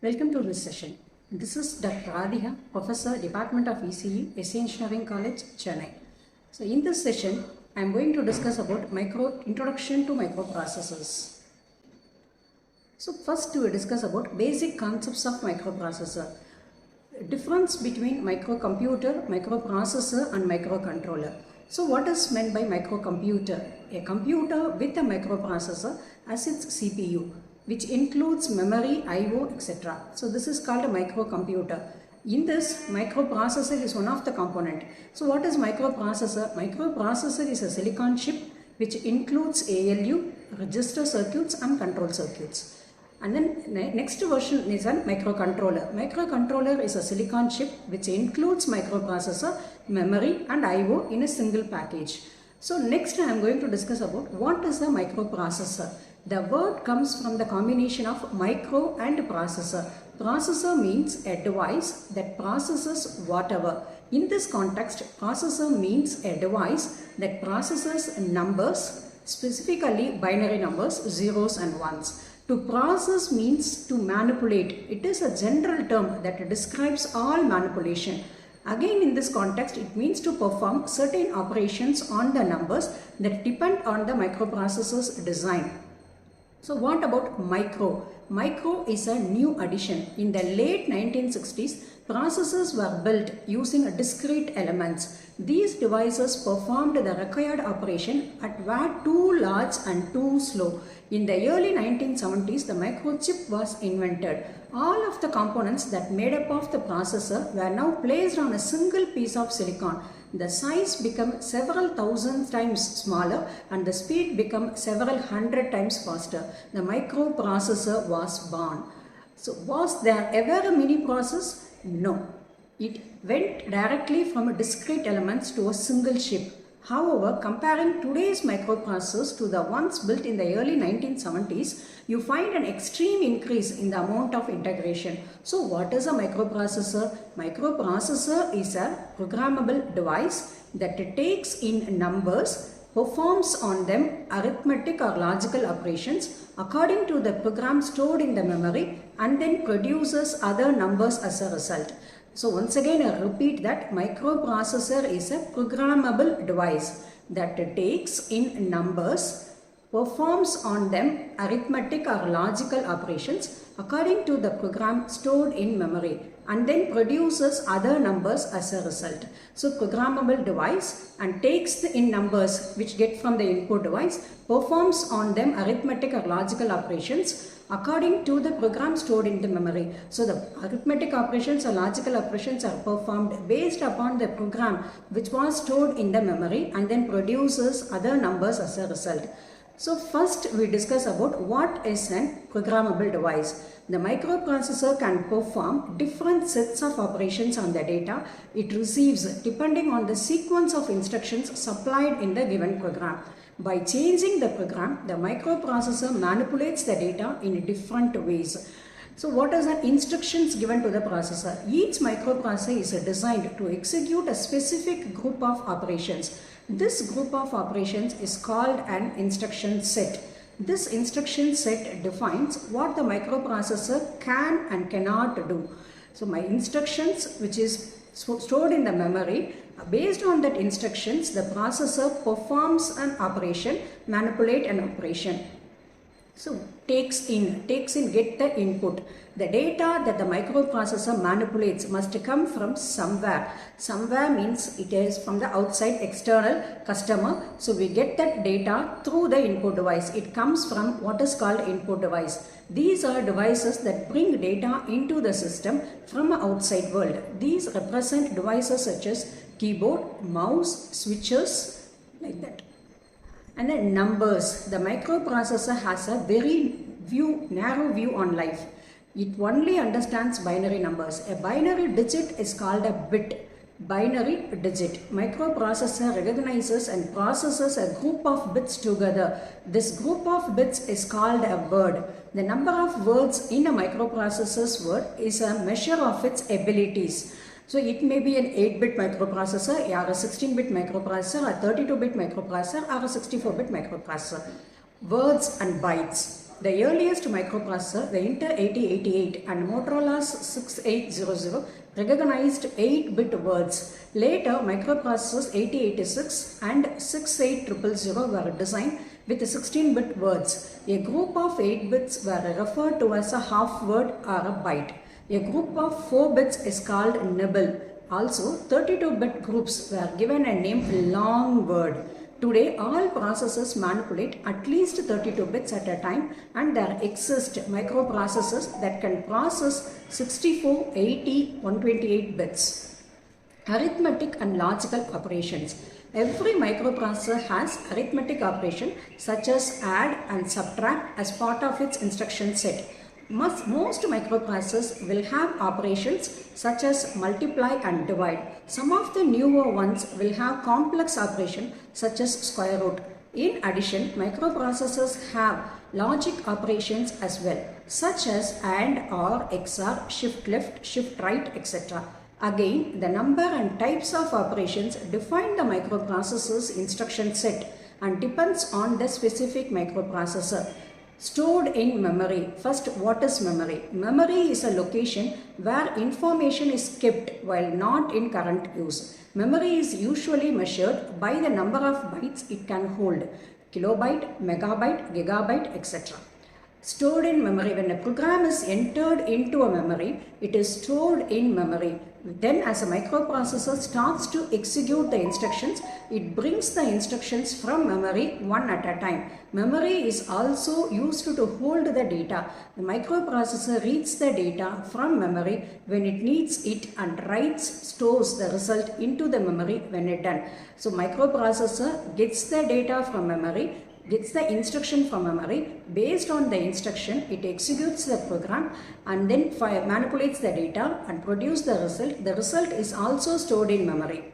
Welcome to this session. This is Dr. Radhika, Professor, Department of ECE, SAEC Engineering College, Chennai. So in this session, I am going to discuss about introduction to microprocessors. So first we will discuss about basic concepts of microprocessor. Difference between microcomputer, microprocessor and microcontroller. So what is meant by microcomputer? A computer with a microprocessor as its CPU, which includes memory, I/O, etc. So this is called a microcomputer. In this, microprocessor is one of the component. So what is microprocessor? Microprocessor is a silicon chip which includes ALU, register circuits and control circuits. And then next version is a microcontroller. Microcontroller is a silicon chip which includes microprocessor, memory and I/O in a single package. So next I am going to discuss about what is a microprocessor. The word comes from the combination of micro and processor. Processor means a device that processes whatever. In this context, processor means a device that processes numbers, specifically binary numbers, zeros and ones. To process means to manipulate. It is a general term that describes all manipulation. Again, in this context, it means to perform certain operations on the numbers that depend on the microprocessor's design. So what about micro? Micro is a new addition. In the late 1960s, processors were built using discrete elements. These devices performed the required operation but were too large and too slow. In the early 1970s, the microchip was invented. All of the components that made up of the processor were now placed on a single piece of silicon. The size became several thousand times smaller and the speed became several hundred times faster. The microprocessor was born. So was there ever a mini process? No. It went directly from discrete elements to a single chip. However, comparing today's microprocessors to the ones built in the early 1970s, you find an extreme increase in the amount of integration. So what is a microprocessor? Microprocessor is a programmable device that takes in numbers, performs on them arithmetic or logical operations according to the program stored in the memory and then produces other numbers as a result. So once again I repeat that microprocessor is a programmable device that takes in numbers, performs on them arithmetic or logical operations according to the program stored in memory and then produces other numbers as a result. So programmable device and takes in numbers which get from the input device, performs on them arithmetic or logical operations according to the program stored in the memory. So the arithmetic operations or logical operations are performed based upon the program which was stored in the memory and then produces other numbers as a result. So first we discuss about what is a programmable device. The microprocessor can perform different sets of operations on the data it receives depending on the sequence of instructions supplied in the given program. By changing the program, the microprocessor manipulates the data in different ways. So what are the instructions given to the processor? Each microprocessor is designed to execute a specific group of operations. This group of operations is called an instruction set. This instruction set defines what the microprocessor can and cannot do. So my instructions which is stored in the memory, based on that instructions, the processor performs an operation, manipulate an operation. So takes in, get the input. The data that the microprocessor manipulates must come from somewhere. Somewhere means it is from the outside external customer. So we get that data through the input device. It comes from what is called input device. These are devices that bring data into the system from an outside world. These represent devices such as keyboard, mouse, switches, like that. And then numbers. The microprocessor has a very narrow view on life. It only understands binary numbers. A binary digit is called a bit. Binary digit. Microprocessor recognizes and processes a group of bits together. This group of bits is called a word. The number of words in a microprocessor's word is a measure of its abilities. So it may be an 8-bit microprocessor, or a 16-bit microprocessor, a 32-bit microprocessor, or a 64-bit microprocessor. Words and bytes. The earliest microprocessor, the Intel 8088 and Motorola's 6800 recognized 8-bit words. Later, microprocessors 8086 and 68000 were designed with 16-bit words. A group of 8 bits were referred to as a half word or a byte. A group of 4 bits is called nibble. Also, 32-bit groups were given a name long word. Today, all processors manipulate at least 32 bits at a time, and there exist microprocessors that can process 64, 80, 128 bits. Arithmetic and logical operations. Every microprocessor has arithmetic operation such as add and subtract as part of its instruction set. Most microprocessors will have operations such as multiply and divide. Some of the newer ones will have complex operations such as square root. In addition, microprocessors have logic operations as well, such as AND, OR, XOR, shift left, shift right, etc. Again, the number and types of operations define the microprocessor's instruction set and depends on the specific microprocessor. Stored in memory. First, what is memory? Memory is a location where information is kept while not in current use. Memory is usually measured by the number of bytes it can hold. Kilobyte, megabyte, gigabyte, etc. Stored in memory. When a program is entered into a memory, it is stored in memory. Then as a microprocessor starts to execute the instructions, it brings the instructions from memory one at a time. Memory is also used to hold the data. The microprocessor reads the data from memory when it needs it and stores the result into the memory when it done. So microprocessor gets the data from memory, gets the instruction from memory. Based on the instruction, it executes the program and then manipulates the data and produces the result. The result is also stored in memory.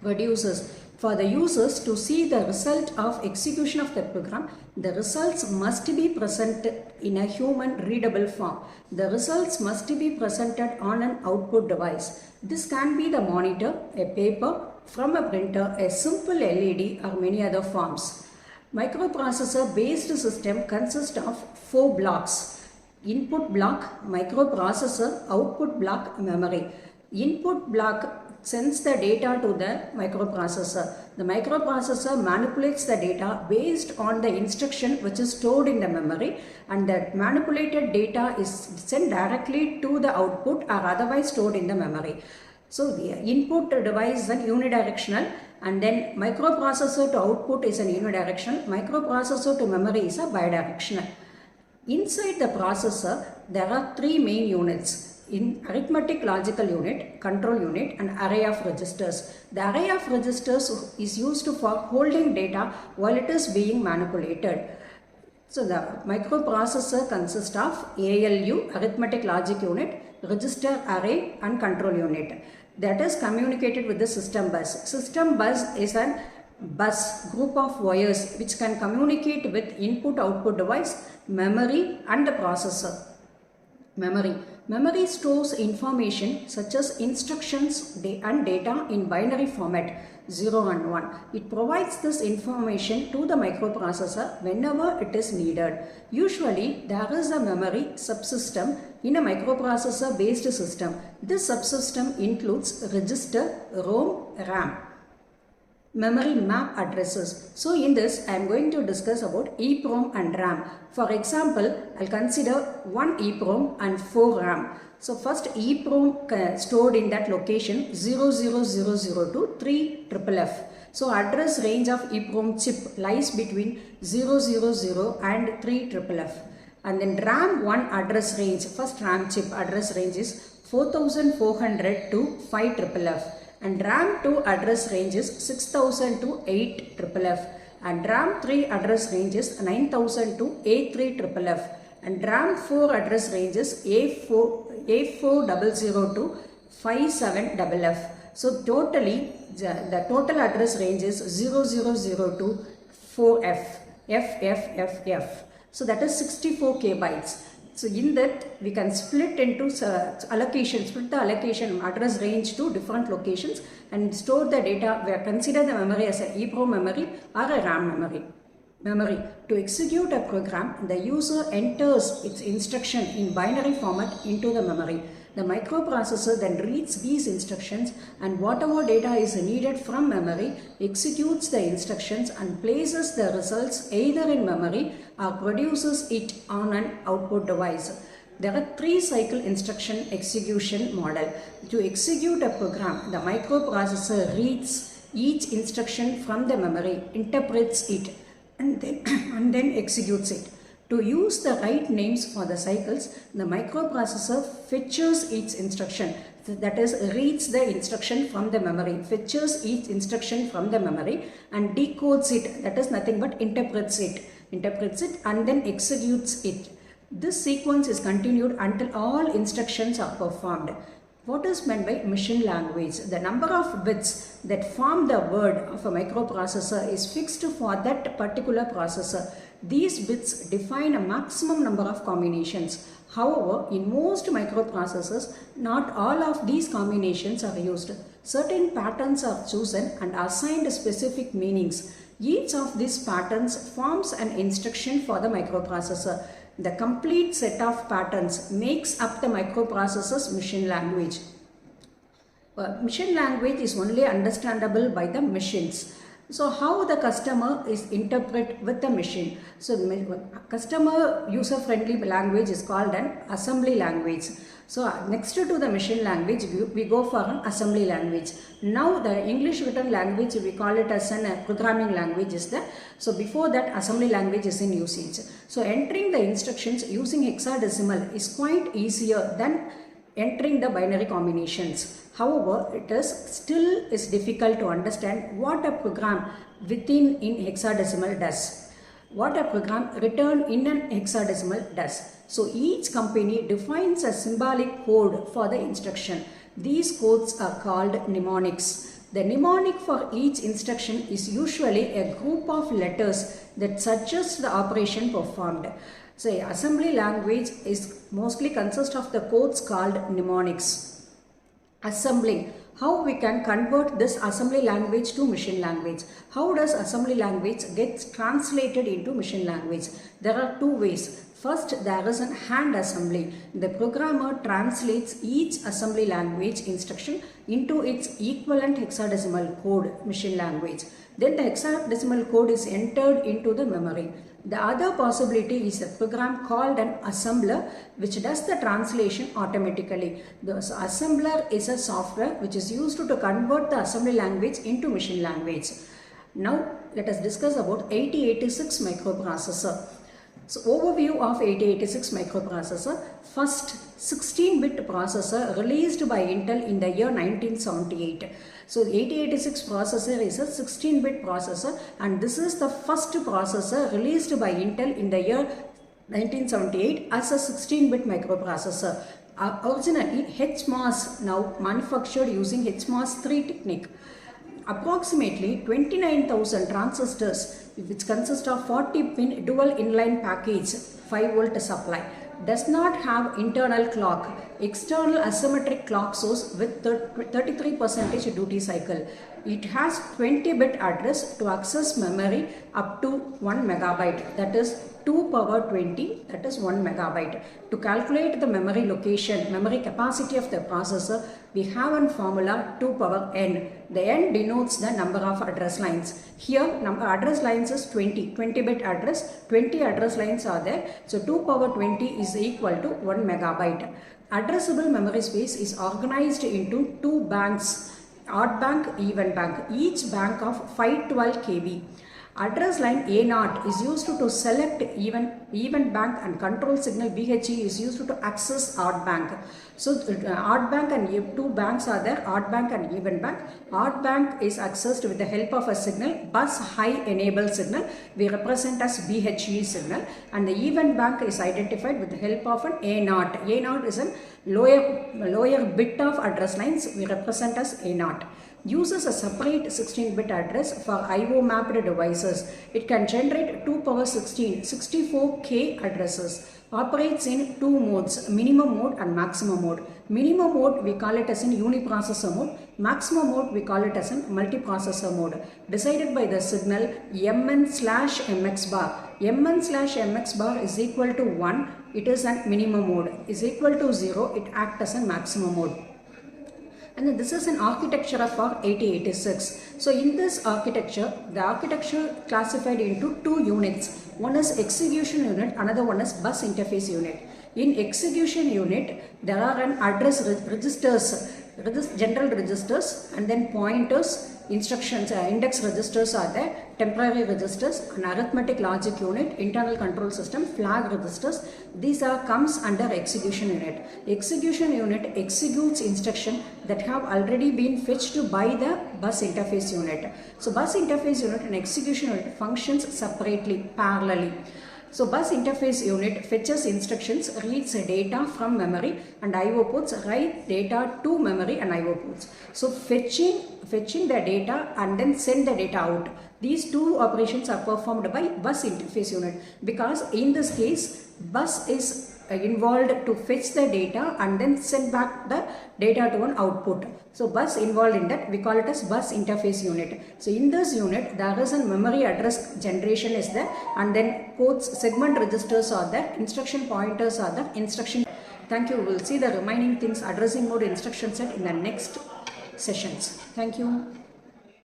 Producers. For the users to see the result of execution of the program, the results must be presented in a human readable form. The results must be presented on an output device. This can be the monitor, a paper, from a printer, a simple LED, or many other forms. Microprocessor based system consists of 4 blocks. Input block, microprocessor, output block, memory. Input block sends the data to the microprocessor. The microprocessor manipulates the data based on the instruction which is stored in the memory, and that manipulated data is sent directly to the output or otherwise stored in the memory. So the input device is an unidirectional, and then microprocessor to output is an unidirectional, microprocessor to memory is a bidirectional. Inside the processor, there are 3 main units. In arithmetic logical unit, control unit, and array of registers. The array of registers is used for holding data while it is being manipulated. So the microprocessor consists of ALU, arithmetic logic unit, register array, and control unit. That is communicated with the system bus. System bus is a group of wires which can communicate with input-output device, memory, and the processor. Memory stores information such as instructions and data in binary format 0 and 1. It provides this information to the microprocessor whenever it is needed. Usually, there is a memory subsystem in a microprocessor based system. This subsystem includes register, ROM, RAM. Memory map addresses. So in this, I am going to discuss about EEPROM and RAM. For example, I'll consider 1 EEPROM and 4 RAM. So first EEPROM stored in that location 00002 to 3FFF. So address range of EEPROM chip lies between 000 and 3FFF. And then RAM 1 address range, first RAM chip address range is 4400 to 5FFF. And RAM 2 address range is 6000 to 8FFF, and RAM 3 address range is 9000 to A3FFF, and RAM 4 address range is A400 to 57FF. So totally the total address range is 0002 to 4FFFF. So that is 64K bytes. So in that we can split into allocation, split the allocation address range to different locations and store the data. We consider the memory as an EEPROM memory or a RAM memory. memory. To execute a program, the user enters its instruction in binary format into the memory. The microprocessor then reads these instructions and whatever data is needed from memory executes the instructions and places the results either in memory or produces it on an output device. There are 3-cycle instruction execution model. To execute a program, the microprocessor reads each instruction from the memory, interprets it, and then executes it. To use the right names for the cycles, the microprocessor fetches each instruction, that is, reads the instruction from the memory, fetches each instruction from the memory and decodes it, that is nothing but interprets it and then executes it. This sequence is continued until all instructions are performed. What is meant by machine language? The number of bits that form the word of a microprocessor is fixed for that particular processor. These bits define a maximum number of combinations. However, in most microprocessors, not all of these combinations are used. Certain patterns are chosen and assigned specific meanings. Each of these patterns forms an instruction for the microprocessor. The complete set of patterns makes up the microprocessor's machine language. Machine language is only understandable by the machines. So how the customer is interpret with the machine? So customer user friendly language is called an assembly language. So next to the machine language we go for an assembly language. Now the English written language we call it as a programming language is there. So before that assembly language is in usage. So entering the instructions using hexadecimal is quite easier than entering the binary combinations. However, it is still difficult to understand what a program in hexadecimal does. What a program written in an hexadecimal does. So each company defines a symbolic code for the instruction. These codes are called mnemonics. The mnemonic for each instruction is usually a group of letters that suggest the operation performed. So assembly language is mostly consists of the codes called mnemonics. Assembling. How we can convert this assembly language to machine language? How does assembly language get translated into machine language? There are two ways. First, there is a hand assembly. The programmer translates each assembly language instruction into its equivalent hexadecimal code machine language. Then the hexadecimal code is entered into the memory. The other possibility is a program called an assembler which does the translation automatically. The assembler is a software which is used to convert the assembly language into machine language. Now let us discuss about 8086 microprocessor. So overview of 8086 microprocessor. First 16-bit processor released by Intel in the year 1978. So the 8086 processor is a 16-bit processor and this is the first processor released by Intel in the year 1978 as a 16-bit microprocessor. Originally HMOS, now manufactured using HMOS 3 technique. Approximately 29,000 transistors which consist of 40-pin dual inline package 5-volt supply. Does not have internal clock, external asymmetric clock source with 33% duty cycle. It has 20-bit address to access memory up to 1 megabyte, that is 2 power 20, that is 1 megabyte. To calculate the memory location, memory capacity of the processor, we have a formula 2 power n. The n denotes the number of address lines. Here number address lines is 20-bit address, 20 address lines are there. So 2 power 20 is equal to 1 megabyte. Addressable memory space is organized into two banks, odd bank, even bank, each bank of 512 KB. Address line A0 is used to select even bank and control signal BHE is used to access odd bank. So odd bank and two banks are there, odd bank and even bank. Odd bank is accessed with the help of a signal, bus high enable signal, we represent as BHE signal, and the even bank is identified with the help of an A0. A0 is a lower bit of address lines, we represent as A0. Uses a separate 16-bit address for I/O mapped devices. It can generate 2 power 16, 64K addresses. operates in two modes, minimum mode and maximum mode. Minimum mode we call it as in uniprocessor mode, maximum mode we call it as in multiprocessor mode, decided by the signal Mn/mx bar. Mn/mx bar is equal to 1, it is at minimum mode, is equal to 0, it acts as a maximum mode. And then this is an architecture of our 8086. So in this architecture, the architecture classified into two units. One is execution unit, another one is bus interface unit. In execution unit, there are an address registers, general registers, and then pointers, instructions, index registers are there, temporary registers, an arithmetic logic unit, internal control system, flag registers. These are comes under execution unit. Execution unit executes instruction that have already been fetched by the bus interface unit. So bus interface unit and execution unit functions separately, parallelly. So bus interface unit fetches instructions, reads data from memory and IO ports, write data to memory and IO ports. So fetching the data and then send the data out. These two operations are performed by bus interface unit, because in this case bus is involved to fetch the data and then send back the data to an output. So bus involved in that, we call it as bus interface unit. So in this unit there is a memory address generation is there, and then ports, segment registers are there, instruction pointers are there, instruction. Thank you. We will see the remaining things, addressing mode, instruction set in the next sessions. Thank you.